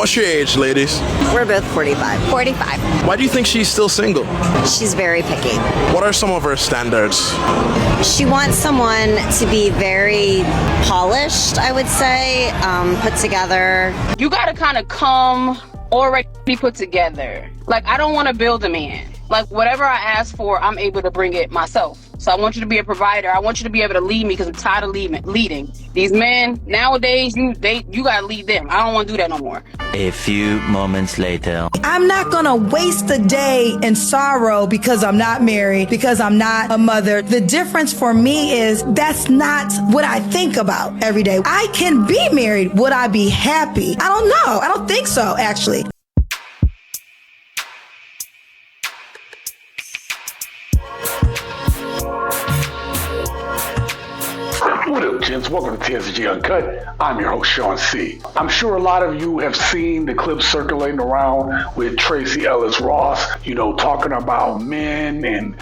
What's your age, ladies? We're both 45. 45. Why do you think she's still single? She's very picky. What are some of her standards? She wants someone to be very polished, I would say, put together. You gotta kind of come already put together. Like, I don't want to build a man. Like, whatever I ask for, I'm able to bring it myself. So I want you to be a provider. I want you to be able to lead me because I'm tired of leading. These men nowadays, you gotta lead them. I don't want to do that no more. A few moments later. I'm not gonna waste a day in sorrow because I'm not married, because I'm not a mother. The difference for me is that's not what I think about every day. I can be married. Would I be happy? I don't know. I don't think so, actually. What up, gents? Welcome to TSG Uncut. I'm your host, Sean C. I'm sure a lot of you have seen the clips circulating around with Tracee Ellis Ross, talking about men and,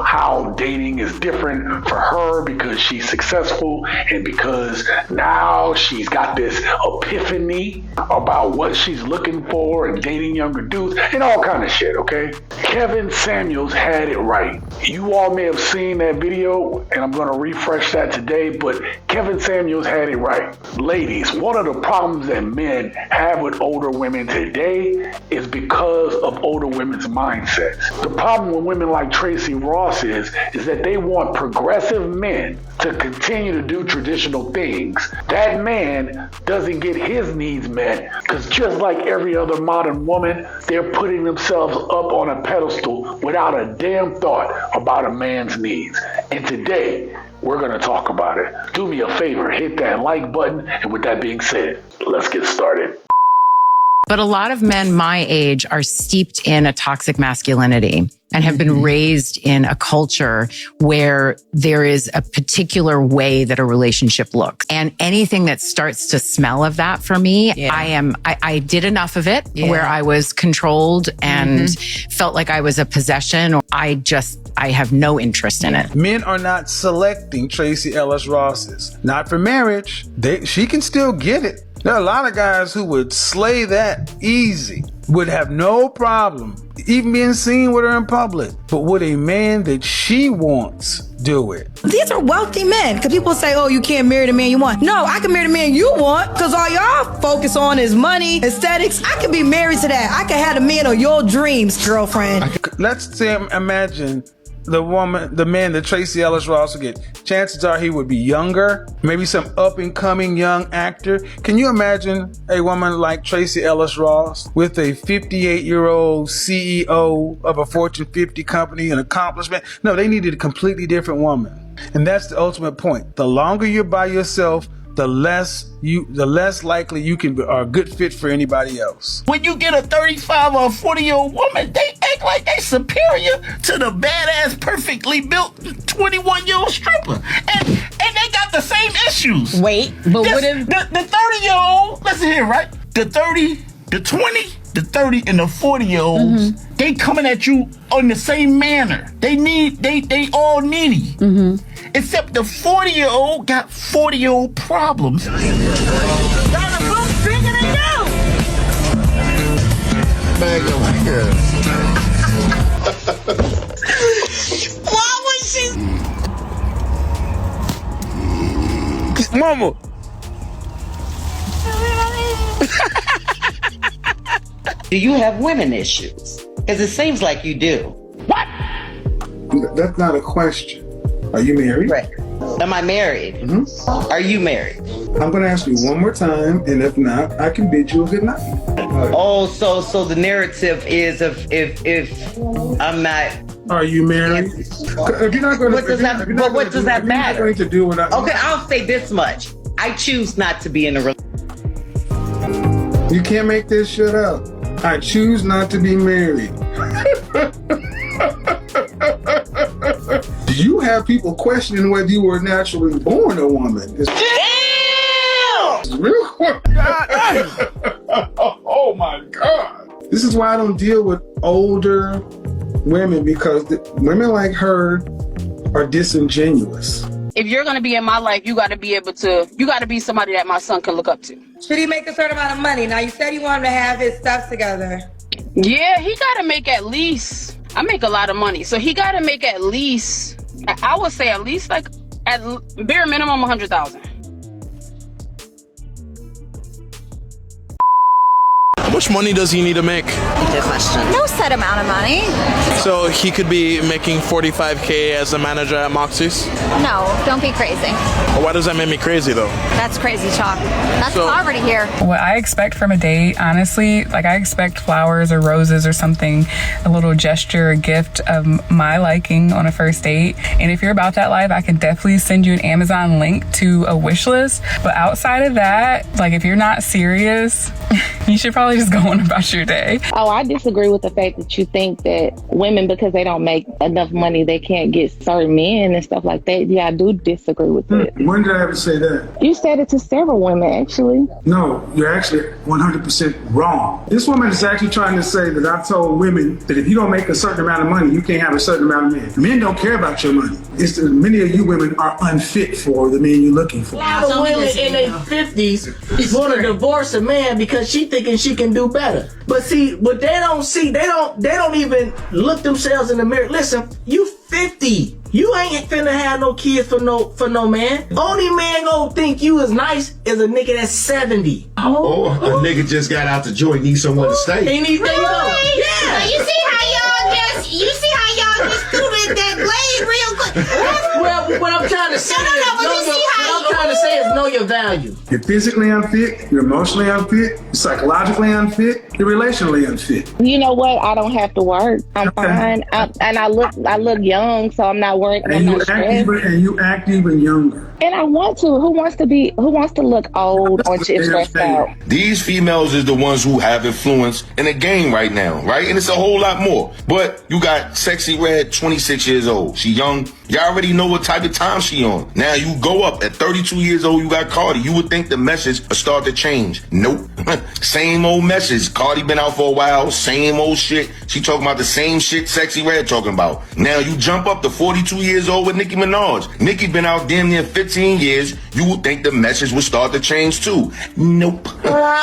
how dating is different for her because she's successful and because now she's got this epiphany about what she's looking for and dating younger dudes and all kind of shit, okay? Kevin Samuels had it right. You all may have seen that video, and I'm going to refresh that today, but Kevin Samuels had it right. Ladies, one of the problems that men have with older women today is because of older women's mindsets. The problem with women like Tracee Ross is that they want progressive men to continue to do traditional things. That man doesn't get his needs met because just like every other modern woman, they're putting themselves up on a pedestal without a damn thought about a man's needs. And today, we're going to talk about it. Do me a favor, hit that like button. And with that being said, let's get started. But a lot of men my age are steeped in a toxic masculinity and have been raised in a culture where there is a particular way that a relationship looks. And anything that starts to smell of that for me, I did enough of it where I was controlled and felt like I was a possession. Or I have no interest in it. Men are not selecting Tracee Ellis Ross's. Not for marriage. She can still get it. There are a lot of guys who would slay that easy, would have no problem even being seen with her in public. But would a man that she wants do it? These are wealthy men. Because people say, oh, you can't marry the man you want. No, I can marry the man you want because all y'all focus on is money, aesthetics. I can be married to that. I can have the man of your dreams, girlfriend. Let's say, imagine the man that Tracee Ellis Ross would get. Chances are he would be younger, maybe some up-and-coming young actor. Can you imagine a woman like Tracee Ellis Ross with a 58-year-old CEO of a Fortune 50 company, an accomplishment? No, they needed a completely different woman. And that's the ultimate point. The longer you're by yourself, the less likely you can be a good fit for anybody else. When you get a 35 or a 40-year-old woman, they act like they superior to the badass, perfectly built 21-year-old stripper. And they got the same issues. Wait, but what if the 30-year-old, listen here, right? The 30, the 20, the 30, and the 40-year-olds, they coming at you on the same manner. They all needy. Except the 40-year-old got 40-year-old problems. got a book bigger than you? Why was she? Mama. Do you have women issues? Because it seems like you do. What? That's not a question. Are you married? Right. Am I married? Are you married? I'm going to ask you one more time, and if not, I can bid you a good night. Oh, so the narrative is if I'm not. Are you married? If you're not going to, what does that matter? Going to do what okay, I'll say this much: I choose not to be in a relationship. You can't make this shit up. I choose not to be married. You have people questioning whether you were naturally born a woman. It's real quick. Oh my God. This is why I don't deal with older women, because women like her are disingenuous. if you're going to be in my life, you got to be somebody that my son can look up to. Should he make a certain amount of money? Now, you said you want him to have his stuff together. Yeah, he got to make at least, I make a lot of money, so he got to make at least, I would say at least like at bare minimum 100,000. How much money does he need to make? Good question. No set amount of money. So he could be making $45K as a manager at Moxie's? No, don't be crazy. Why does that make me crazy though? That's crazy talk. That's poverty here. What I expect from a date, honestly, like I expect flowers or roses or something, a little gesture, a gift of my liking on a first date. And if you're about that life, I can definitely send you an Amazon link to a wish list. But outside of that, like if you're not serious, you should probably just go on about your day. Oh, I disagree with the fact that you think that women, because they don't make enough money, they can't get certain men and stuff like that. Yeah, I do disagree with that. When did I ever say that? You said it to several women, actually. No, you're actually 100% wrong. This woman is actually trying to say that I've told women that if you don't make a certain amount of money, you can't have a certain amount of men. Men don't care about your money. It's that many of you women are unfit for the men you're looking for. A lot of women in their 50s want to divorce a man because she thinking she can do better. But see, what they don't see, they don't even look themselves in the mirror. Listen, you 50. You ain't finna have no kids for no man. Only man gonna think you is nice is a nigga that's 70. Or a nigga just got out the joint, need someone to stay. He needs there you go. Yeah. You see how y'all just threw that blade real quick. Well, what I'm trying to say is know your value. You're physically unfit, you're emotionally unfit, you're psychologically unfit, you're relationally unfit. You know what? I don't have to work. I'm fine. And I look young, so I'm not worried. And you act even younger. And I want to. Who wants to look old or just stressed out? These females is the ones who have influence in the game right now, right? And it's a whole lot more. But you got Sexy Red, 26 years old. She young. You already know what type of time she on. Now you go up at 32 years old, you got Cardi. You would think the message would start to change. Nope. Same old message. Cardi been out for a while. Same old shit. She talking about the same shit Sexy Red talking about. Now you jump up to 42 years old with Nicki Minaj. Nicki been out damn near 15 years. You would think the message would start to change too. Nope.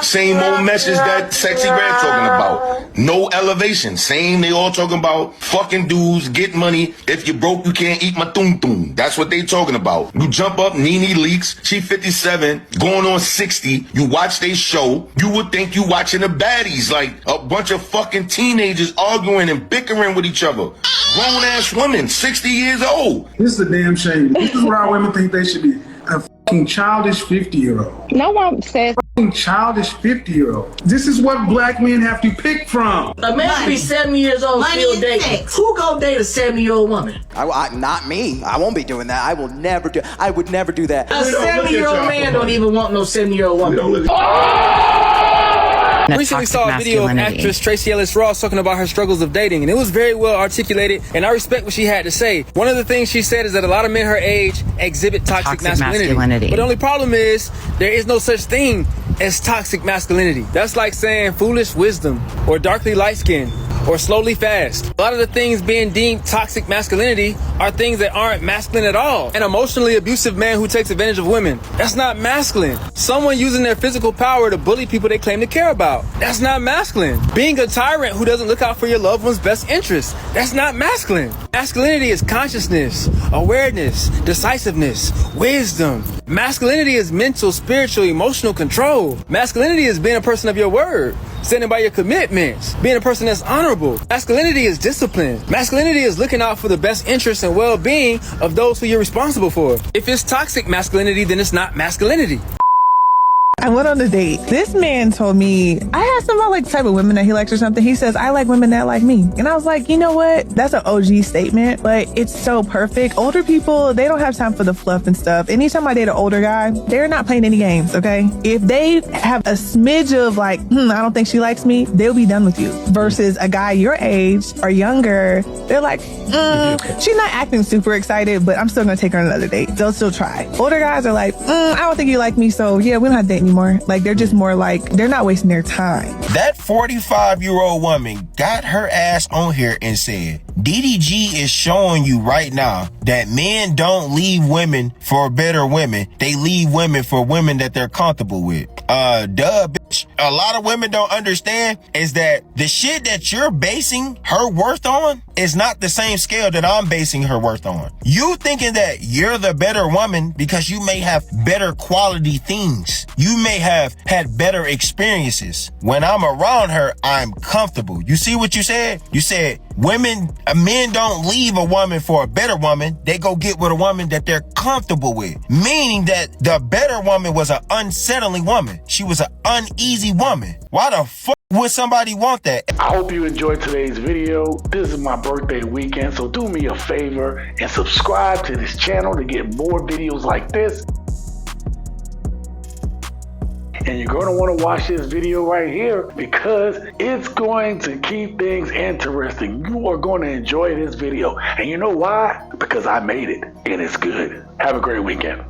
Same old message that Sexy Red talking about. No elevation. Same. They all talking about fucking dudes, get money. If you broke, you can't eat my tum-tum. That's what they talking about. You jump up, Nene Leakes. She 57, going on 60. You watch they show. You would think you watching the baddies, like a bunch of fucking teenagers arguing and bickering with each other. Grown ass women, 60 years old. This is a damn shame. This is what our women think they should be. A fucking childish 50-year-old. No one says fucking childish 50-year-old. This is what black men have to pick from. A man be 70 years old still dating. Who go date a 70-year-old woman? Not me. I won't be doing that. I would never do that. A 70-year-old man don't even want no 70-year-old woman. Recently saw a video of actress Tracee Ellis Ross talking about her struggles of dating, and it was very well articulated, and I respect what she had to say. One of the things she said is that a lot of men her age exhibit toxic masculinity. But the only problem is there is no such thing as toxic masculinity. That's like saying foolish wisdom or darkly light skin or slowly fast. A lot of the things being deemed toxic masculinity are things that aren't masculine at all. An emotionally abusive man who takes advantage of women, that's not masculine. Someone using their physical power to bully people they claim to care about, that's not masculine. Being a tyrant who doesn't look out for your loved one's best interests, that's not masculine. Masculinity is consciousness, awareness, decisiveness, wisdom. Masculinity is mental, spiritual, emotional control. Masculinity is being a person of your word, standing by your commitments, being a person that's honorable. Masculinity is discipline. Masculinity is looking out for the best interests and well-being of those who you're responsible for. If it's toxic masculinity, then it's not masculinity. I went on a date. This man told me, I asked him about like the type of women that he likes or something. He says, I like women that like me. And I was like, you know what? That's an OG statement, but it's so perfect. Older people, they don't have time for the fluff and stuff. Anytime I date an older guy, they're not playing any games, okay? If they have a smidge of like, I don't think she likes me, they'll be done with you. Versus a guy your age or younger, they're like, she's not acting super excited, but I'm still gonna take her on another date. They'll still try. Older guys are like, I don't think you like me, so yeah, we don't have to date anymore. anymore. Like, they're just more like, they're not wasting their time. That 45-year-old woman got her ass on here and said, DDG is showing you right now that men don't leave women for better women. They leave women for women that they're comfortable with. Duh, bitch. A lot of women don't understand is that the shit that you're basing her worth on is not the same scale that I'm basing her worth on. You thinking that you're the better woman because you may have better quality things. You may have had better experiences. When I'm around her, I'm comfortable. You see what you said? You said men don't leave a woman for a better woman. They go get with a woman that they're comfortable with. Meaning that the better woman was an unsettling woman. She was an uneasy woman. Why the fuck would somebody want that? I hope you enjoyed today's video. This is my birthday weekend, so do me a favor and subscribe to this channel to get more videos like this. And you're going to want to watch this video right here because it's going to keep things interesting. You are going to enjoy this video. And you know why? Because I made it and it's good. Have a great weekend.